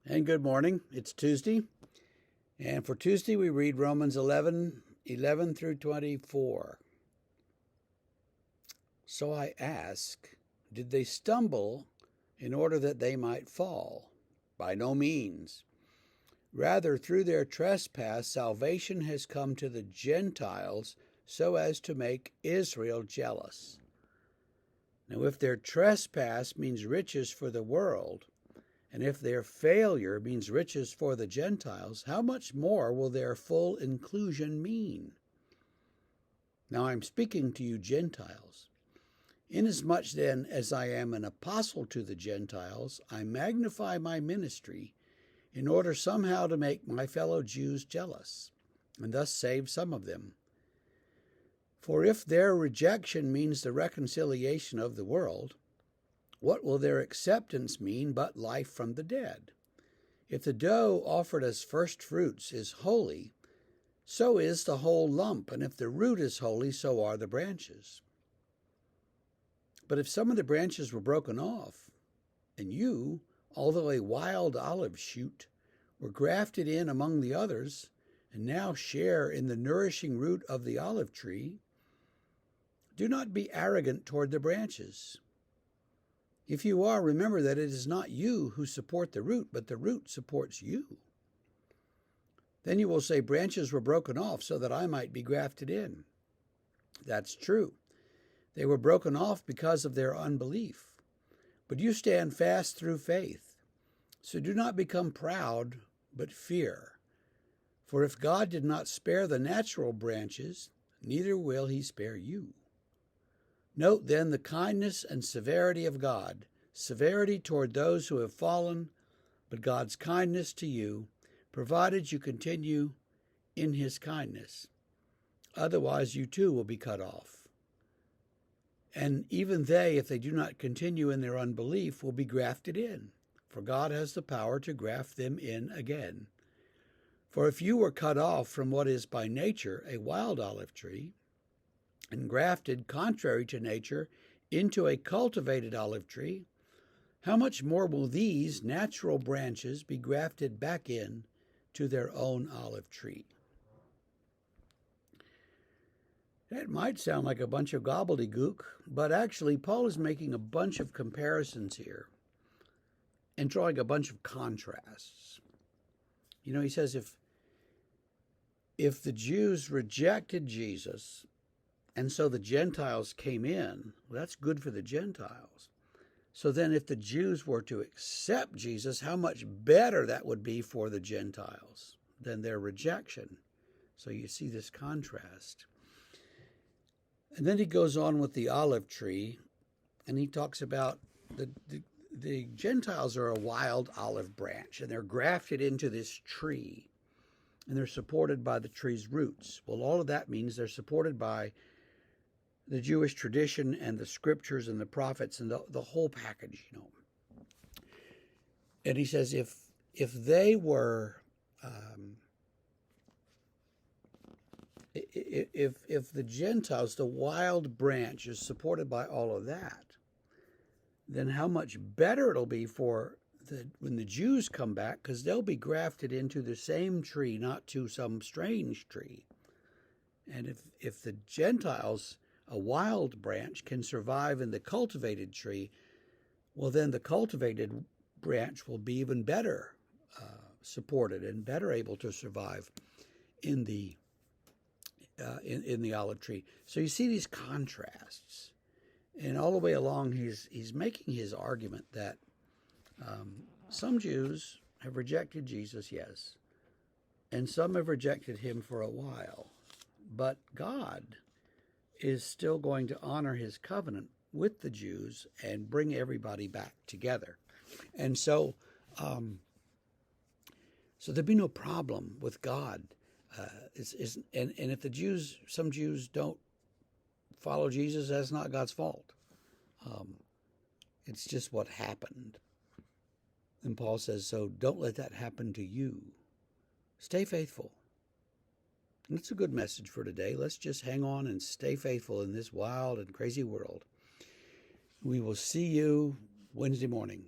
And good morning. It's Tuesday. And for Tuesday, we read Romans 11 through 24. So I ask, did they stumble in order that they might fall? By no means. Rather, through their trespass, salvation has come to the Gentiles so as to make Israel jealous. Now, if their trespass means riches for the world, and if their failure means riches for the Gentiles, how much more will their full inclusion mean? Now I'm speaking to you Gentiles. Inasmuch then as I am an apostle to the Gentiles, I magnify my ministry in order somehow to make my fellow Jews jealous, and thus save some of them. For if their rejection means the reconciliation of the world, what will their acceptance mean but life from the dead? If the dough offered as first fruits is holy, so is the whole lump, and if the root is holy, so are the branches. But if some of the branches were broken off, and you, although a wild olive shoot, were grafted in among the others, and now share in the nourishing root of the olive tree, do not be arrogant toward the branches. If you are, remember that it is not you who support the root, but the root supports you. Then you will say, branches were broken off so that I might be grafted in. That's true. They were broken off because of their unbelief. But you stand fast through faith. So do not become proud, but fear. For if God did not spare the natural branches, neither will he spare you. Note then the kindness and severity of God, severity toward those who have fallen, but God's kindness to you, provided you continue in his kindness. Otherwise you too will be cut off. And even they, if they do not continue in their unbelief, will be grafted in, for God has the power to graft them in again. For if you were cut off from what is by nature a wild olive tree, and grafted contrary to nature into a cultivated olive tree, how much more will these natural branches be grafted back in to their own olive tree? That might sound like a bunch of gobbledygook, but actually Paul is making a bunch of comparisons here and drawing a bunch of contrasts. You know, he says if the Jews rejected Jesus, and so the Gentiles came in, well, that's good for the Gentiles. So then if the Jews were to accept Jesus, how much better that would be for the Gentiles than their rejection. So you see this contrast. And then he goes on with the olive tree, and he talks about the Gentiles are a wild olive branch, and they're grafted into this tree, and they're supported by the tree's roots. Well, all of that means they're supported by the Jewish tradition and the scriptures and the prophets and the whole package, you know. And he says if they were, if the Gentiles, the wild branch, is supported by all of that, then how much better it'll be for when the Jews come back, because they'll be grafted into the same tree, not to some strange tree. And if the Gentiles, a wild branch, can survive in the cultivated tree, well, then the cultivated branch will be even better supported and better able to survive in the olive tree. So you see these contrasts, and all the way along he's making his argument that some Jews have rejected Jesus, yes, and some have rejected him for a while, but God is still going to honor his covenant with the Jews and bring everybody back together. And so there'd be no problem with God. And if the Jews, some Jews don't follow Jesus, that's not God's fault. It's just what happened. And Paul says, so don't let that happen to you. Stay faithful. And that's a good message for today. Let's just hang on and stay faithful in this wild and crazy world. We will see you Wednesday morning.